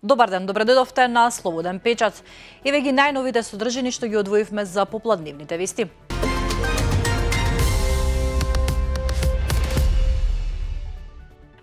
Добар ден, добре дојдовте на Слободен печат. Еве ги најновите содржини што ги одвоивме за попладневните вести.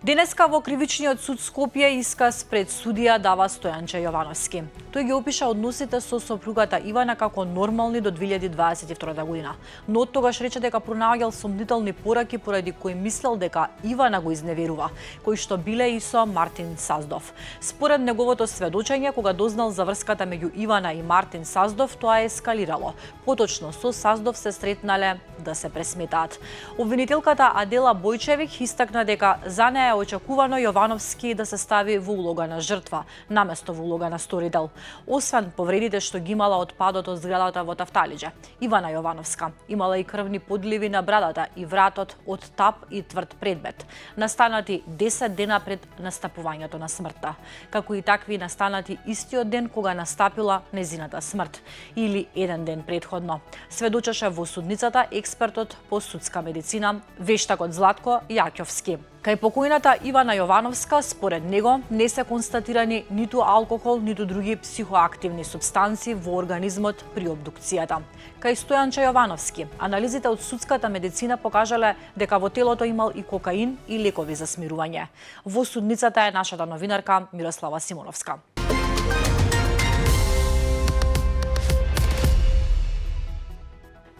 Денеска во Кривичниот суд Скопје исказ пред судија дава Стојанче Јовановски. Тој ги опиша односите со сопругата Ивана како нормални до 2022 година, но од тогаш рече дека пронаоѓал сомнителни пораки поради кои мислел дека Ивана го изневерува, кои што биле и со Мартин Саздов. Според неговото сведочење, кога дознал за врската меѓу Ивана и Мартин Саздов, тоа е ескалирало. Поточно со Саздов се сретнале да се пресметаат. Обвинителката Адела Бојчевик истакна дека за неа е очекувано Јовановски да се стави во улога на жртва, наместо во улога на сторител. Освен повредите што ги имала од падот од зградата во Тафталиџе, Ивана Јовановска имала и крвни подливи на брадата и вратот од тап и тврд предмет, настанати 10 дена пред настапувањето на смртта, како и такви настанати истиот ден кога настапила незината смрт, или еден ден претходно. Сведочеше во судницата експертот по судска медицина, вештакот Златко Јаќовски. Кај покојната Ивана Јовановска, според него, не се констатирани ниту алкохол, ниту други психоактивни супстанци во организмот при обдукцијата. Кај Стојанче Јовановски, анализите од судската медицина покажале дека во телото имал и кокаин и лекови за смирување. Во судницата е нашата новинарка Мирослава Симоновска.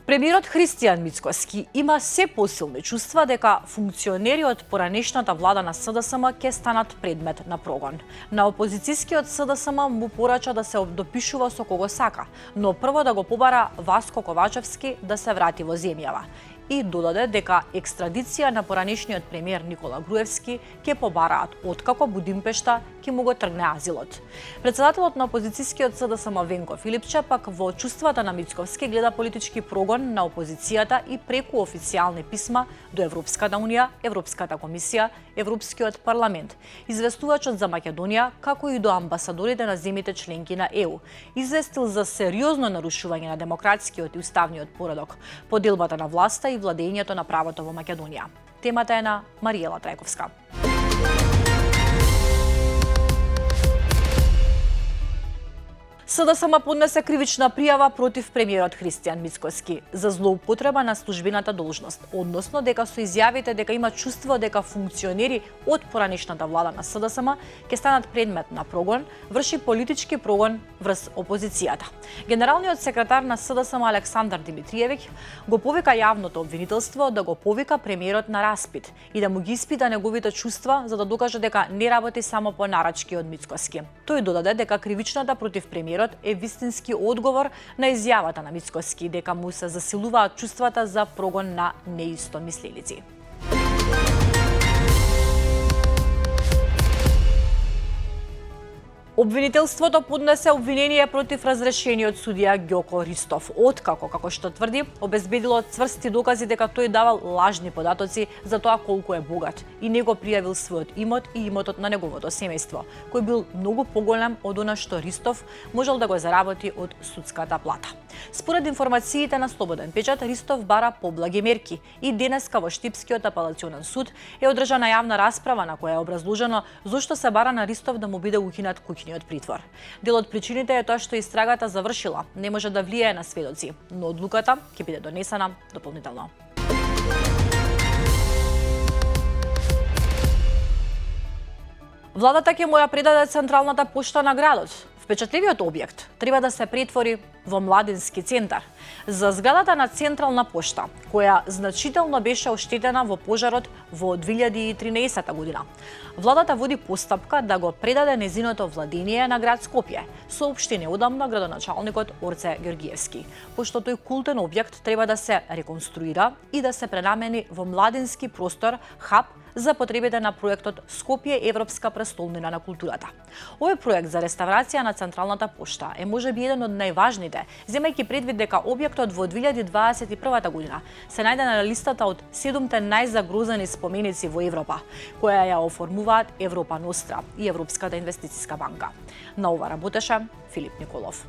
Премиерот Христијан Мицкоски има се посилни чувства дека функционери од поранешната влада на СДСМ ќе станат предмет на прогон. На опозицијскиот СДСМ му порача да се допишува со кого сака, но прво да го побара Васко Ковачевски да се врати во земјава. И додаде дека екстрадиција на поранешниот премиер Никола Груевски ќе побараат откако Будимпешта ќе му го тргне азилот. Председателот на опозицијскиот СДСМ Венко Филипче пак во чувствата на Мицковски гледа политички прогон на опозицијата и преку официјални писма до Европската унија, Европската комисија, Европскиот парламент, известувачот за Македонија, како и до амбасадорите на земјите членки на ЕУ. Известил за сериозно нарушување на демократскиот и уставниот поредок, поделбата на власта и владењето на правото во Македонија. Темата е на Мариела Трајковска. СДСМ поднесе кривична пријава против премиерот Христијан Мицкоски за злоупотреба на службената должност, односно дека со изјавите дека има чувство дека функционери од поранешната влада на СДСМ ќе станат предмет на прогон, врши политички прогон врз опозицијата. Генералниот секретар на СДСМ Александар Димитриевиќ го повика јавното обвинителство да го повика премиерот на распит и да му ги испита неговите чувства за да докаже дека не работи само по нарачки од Мицкоски. Тој додаде дека кривичната против премиерот е вистински одговор на изјавата на Мицкоски дека му се засилуваат чувствата за прогон на неистомисленици. Обвинителството поднесе обвинение против разрешениот судија Ѓоко Ристов, откако, како што тврди, обезбедило цврсти докази дека тој давал лажни податоци за тоа колку е богат и не го пријавил својот имот и имотот на неговото семејство, кој бил многу поголем од она што Ристов можел да го заработи од судската плата. Според информациите на Слободен печат, Ристов бара поблаги мерки и денеска во Штипскиот апелационен суд е одржана јавна расправа на која е образложено зошто се бара на Ристов да му биде укинат куќниот притвор. Дел од причините е тоа што истрагата завршила, не може да влијае на сведоци, но одлуката ќе биде донесена дополнително. Владата ќе му ја предаде Централната пошта на градот. Впечатливиот објект треба да се претвори во младински центар. За зградата на Централна пошта, која значително беше оштетена во пожарот во 2013 година, владата води постапка да го предаде незиното владение на град Скопје, соопшти неодамна градоначалникот Орце Ѓоргиевски, пошто тој култен објект треба да се реконструира и да се пренамени во младински простор, хаб за потребите на проектот Скопје Европска престолнина на културата. Овој проект за реставрација на Централната пошта е можеби еден од најважните, земајќи предвид дека објектот во 2021 година се најде на листата од 7 најзагрозени споменици во Европа, која ја оформуваат Европа Ностра и Европската инвестициска банка. На ова работеше Филип Николов.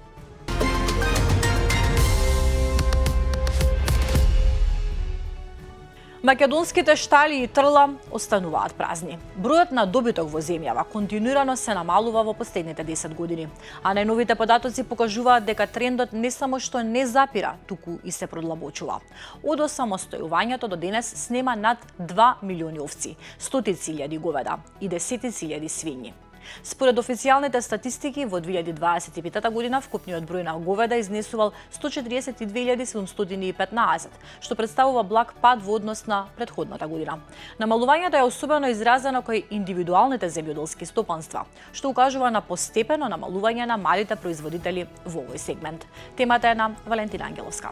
Македонските штали и трла остануваат празни. Бројот на добиток во земјава континуирано се намалува во последните 10 години, а најновите податоци покажуваат дека трендот не само што не запира, туку и се продлабочува. Од осамостојувањето до денес снема над 2 милиони овци, стотици илјади говеда и десетици илјади свињи. Според официјалните статистики, во 2025 година вкупниот број на говеда изнесувал 142.715, што представува благ пад во однос на претходната година. Намалувањето е особено изразено кај индивидуалните земјоделски стопанства, што укажува на постепено намалување на малите производители во овој сегмент. Темата е на Валентина Ангеловска.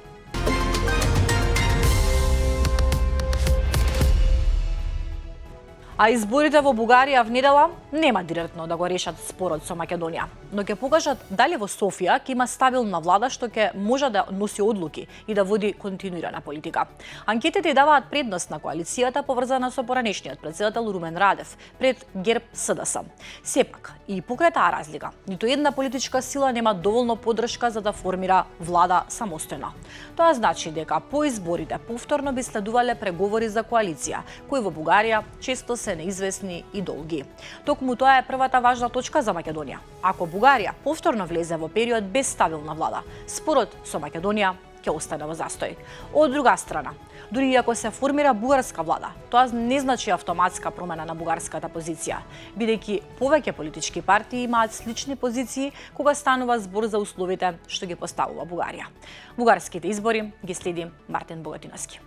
А изборите во Бугарија в недела нема директно да го решат спорот со Македонија, но ќе покажат дали во Софија ќе има стабилна влада што ќе може да носи одлуки и да води континуирана политика. Анкетите даваат предност на коалицијата поврзана со поранешниот претседател Румен Радев пред ГЕРБ СДС. Сепак, и покрај таа разлика, ниту една политичка сила нема доволно поддршка за да формира влада самостојно. Тоа значи дека по изборите повторно би следувале преговори за коалиција, кои во Бугарија често се неизвестни и долги. Токму тоа е првата важна точка за Македонија. Ако Бугарија повторно влезе во период без стабилна влада, спорот со Македонија ќе остане во застој. Од друга страна, дури и ако се формира бугарска влада, тоа не значи автоматска промена на бугарската позиција, бидејќи повеќе политички партии имаат слични позиции кога станува збор за условите што ги поставува Бугарија. Бугарските избори ги следи Мартин Богатиновски.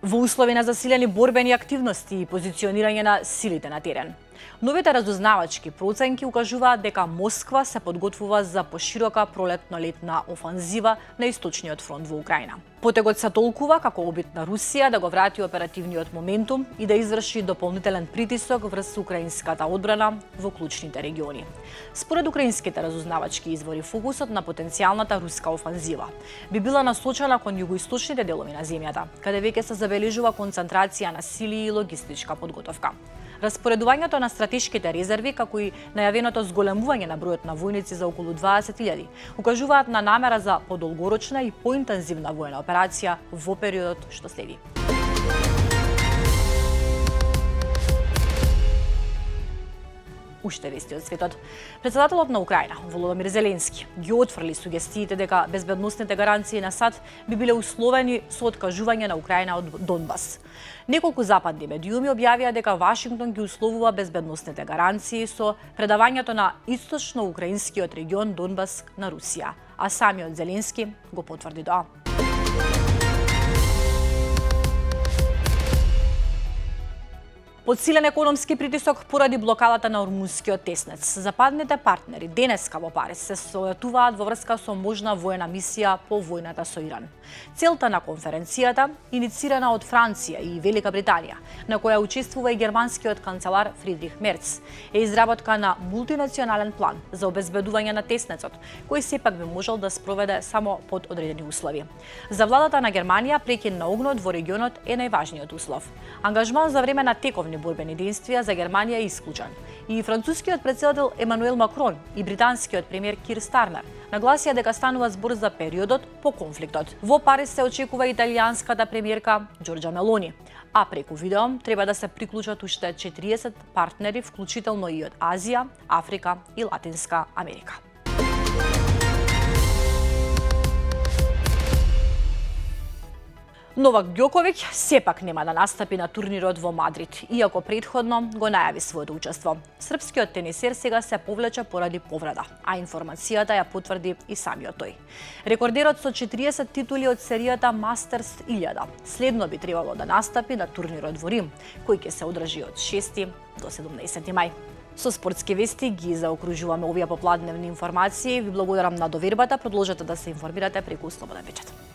Во услови на засилени борбени активности и позиционирање на силите на терен, новите разузнавачки проценки укажуваат дека Москва се подготвува за поширока пролетно-летна офанзива на источниот фронт во Украина. Потегот се толкува како обид на Русија да го врати оперативниот моментум и да изврши дополнителен притисок врз украинската одбрана во клучните региони. Според украинските разузнавачки извори, фокусот на потенцијалната руска офанзива би била насочена кон југоисточните делови на земјата, каде веќе се забележува концентрација на сили и логистичка подготовка. Распоредувањето на стратешките резерви, како и најавеното зголемување на бројот на војници за околу 20.000, укажуваат на намера за подолгорочна и поинтензивна војна операција во периодот што следи. Уште вести од светот. Претседателот на Украина, Володомир Зеленски, ги отфрли сугестиите дека безбедносните гаранции на САД би биле условени со откажување на Украина од Донбас. Неколку западни медиуми објавија дека Вашингтон ги условува безбедносните гаранции со предавањето на источно-украинскиот регион Донбас на Русија, а самиот Зеленски го потврди тоа. Подсилен економски притисок поради блокадата на Ормунскиот теснец. Западните партнери денеска во Париз се советуваат во врска со можна воена мисија по војната со Иран. Целта на конференцијата, иницирана од Франција и Велика Британија, на која учествува и германскиот канцелар Фридрих Мерц, е изработка на мултинационален план за обезбедување на теснецот, кој сепак би можел да спроведе само под одредени услови. За владата на Германија прекин на огнот во регионот е најважниот услов. Ангажман за време на тековни борбени действија за Германија е исклучен. И францускиот претседател Емануел Макрон и британскиот премиер Кир Стармер нагласија дека станува збор за периодот по конфликтот. Во Париз се очекува италијанската премиерка Џорџа Мелони, а преку видео треба да се приклучат уште 40 партнери, вклучително и од Азија, Африка и Латинска Америка. Новак Ѓоковиќ сепак нема да настапи на турнирот во Мадрид, иако претходно го најави своето учество. Српскиот тенисер сега се повлече поради повреда, а информацијата ја потврди и самиот тој. Рекордерот со 40 титули од серијата Мастерс 1000 следно би требало да настапи на турнирот во Рим, кој ќе се одржи од 6 до 17 мај. Со спортски вести ги заокружуваме овие попладневни информации. Ви благодарам на довербата, продолжете да се информирате преку Слободен печат.